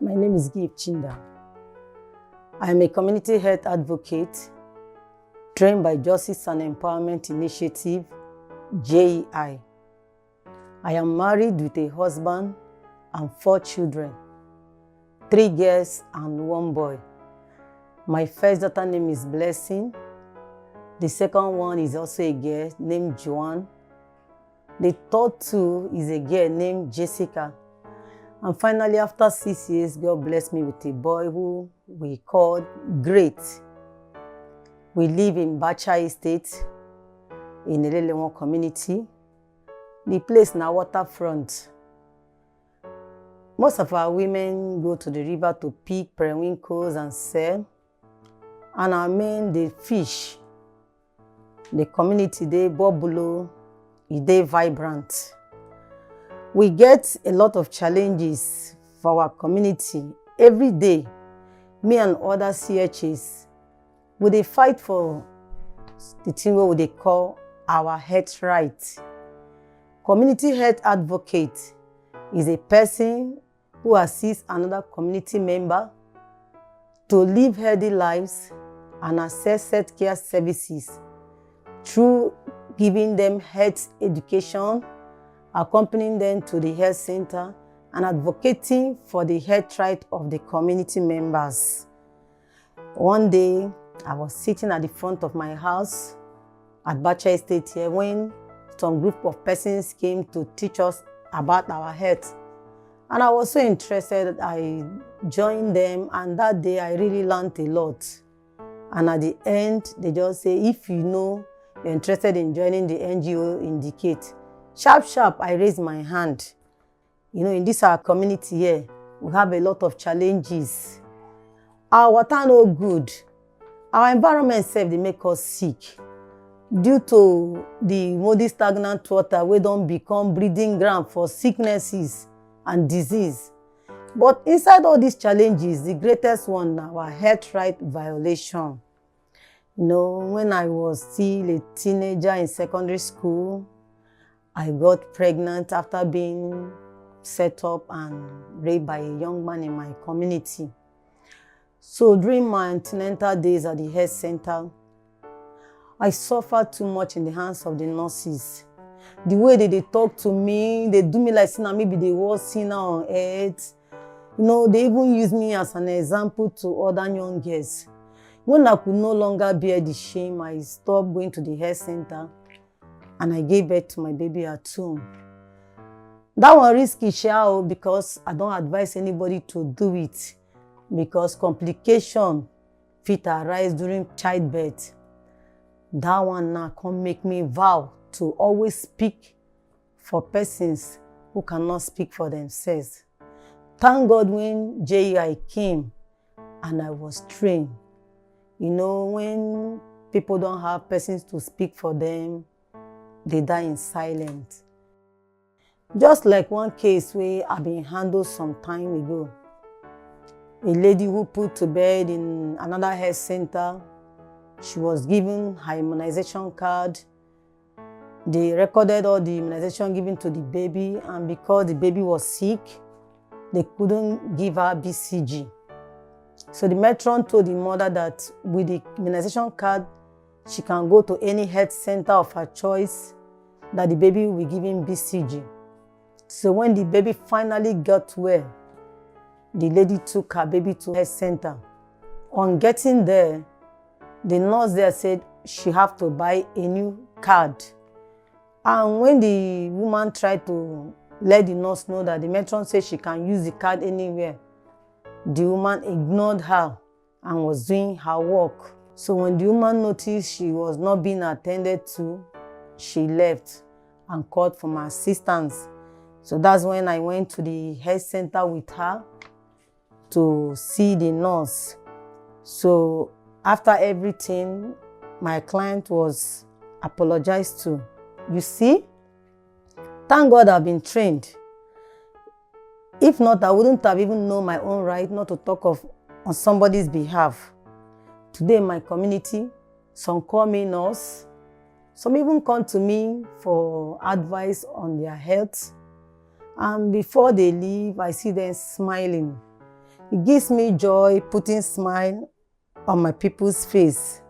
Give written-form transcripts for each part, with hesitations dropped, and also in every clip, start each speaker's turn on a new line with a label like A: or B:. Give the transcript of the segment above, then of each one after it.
A: My name is Gift Chinda. I am a community health advocate trained by Justice and Empowerment Initiative, JEI. I am married with a husband and 4 children, 3 girls and 1 boy. My first daughter name is Blessing. The second one is also a girl named Joanne. The third 2 is a girl named Jessica. And finally, after 6 years, God blessed me with a boy who we called Great. We live in Bacha Estate in Elelewon community. The place na waterfront. Most of our women go to the river to pick periwinkles and sell. And our men, they fish. The community, they bubble, they vibrant. We get a lot of challenges for our community. Every day, me and other CHs, we fight for the thing what they call our health right. Community health advocate is a person who assists another community member to live healthy lives and access health care services through giving them health education, accompanying them to the health center, and advocating for the health right of the community members. One day, I was sitting at the front of my house at Bacha Estate here when some group of persons came to teach us about our health. And I was so interested, I joined them, and that day I really learned a lot. And at the end, they just say, if you know you're interested in joining the NGO, indicate. Sharp, I raised my hand. You know, in this our community here, we have a lot of challenges. Our water no good. Our environment itself, they make us sick. Due to the muddy stagnant water, we don't become breeding ground for sicknesses and disease. But inside all these challenges, the greatest one, our health right violation. You know, when I was still a teenager in secondary school, I got pregnant after being set up and raped by a young man in my community. So during my antenatal days at the health center, I suffered too much in the hands of the nurses. The way they talk to me, they do me like sinner, maybe the worst sinner on earth. You know, they even use me as an example to other young girls. When I could no longer bear the shame, I stopped going to the health center and I gave birth to my baby at home. That one risky, because I don't advise anybody to do it, because complication fit arise during childbirth. That one now can make me vow to always speak for persons who cannot speak for themselves. Thank God when JEI came and I was trained. You know, when people don't have persons to speak for them, they die in silence. Just like one case where I've been handled some time ago. A lady who put to bed in another health center, she was given her immunization card. They recorded all the immunization given to the baby, and because the baby was sick, they couldn't give her BCG. So the matron told the mother that with the immunization card, she can go to any health center of her choice, that the baby will be given BCG. So when the baby finally got well, the lady took her baby to health center. On getting there, the nurse there said she have to buy a new card. And when the woman tried to let the nurse know that the matron said she can use the card anywhere, the woman ignored her and was doing her work. So when the woman noticed she was not being attended to, she left and called for my assistance. So that's when I went to the health center with her to see the nurse. So after everything, my client was apologized to. You see, thank God I've been trained. If not, I wouldn't have even known my own right not to talk on somebody's behalf. Today in my community, some call me nurse. Some even come to me for advice on their health. And before they leave, I see them smiling. It gives me joy putting smile on my people's face.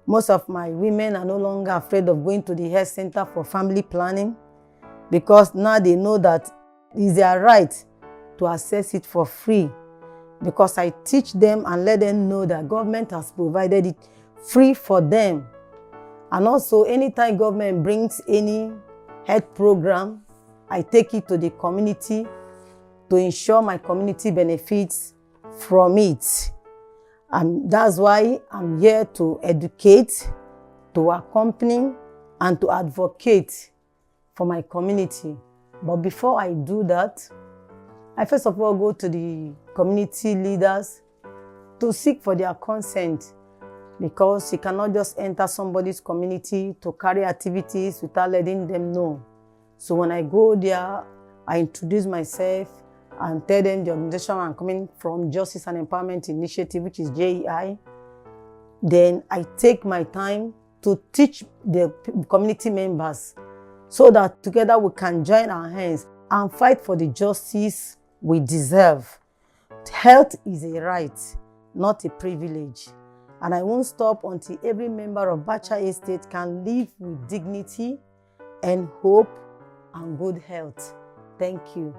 A: Most of my women are no longer afraid of going to the health center for family planning because now they know that it's their right to access it for free, because I teach them and let them know that government has provided it free for them. And also, anytime government brings any health program, I take it to the community to ensure my community benefits from it. And that's why I'm here to educate, to accompany, and to advocate for my community. But before I do that, I first of all go to the community leaders to seek for their consent, because you cannot just enter somebody's community to carry activities without letting them know. So when I go there, I introduce myself and tell them the organization I'm coming from, Justice and Empowerment Initiative, which is JEI. Then I take my time to teach the community members so that together we can join our hands and fight for the justice we deserve. Health is a right, not a privilege. And I won't stop until every member of Bacha Estate can live with dignity and hope and good health. Thank you.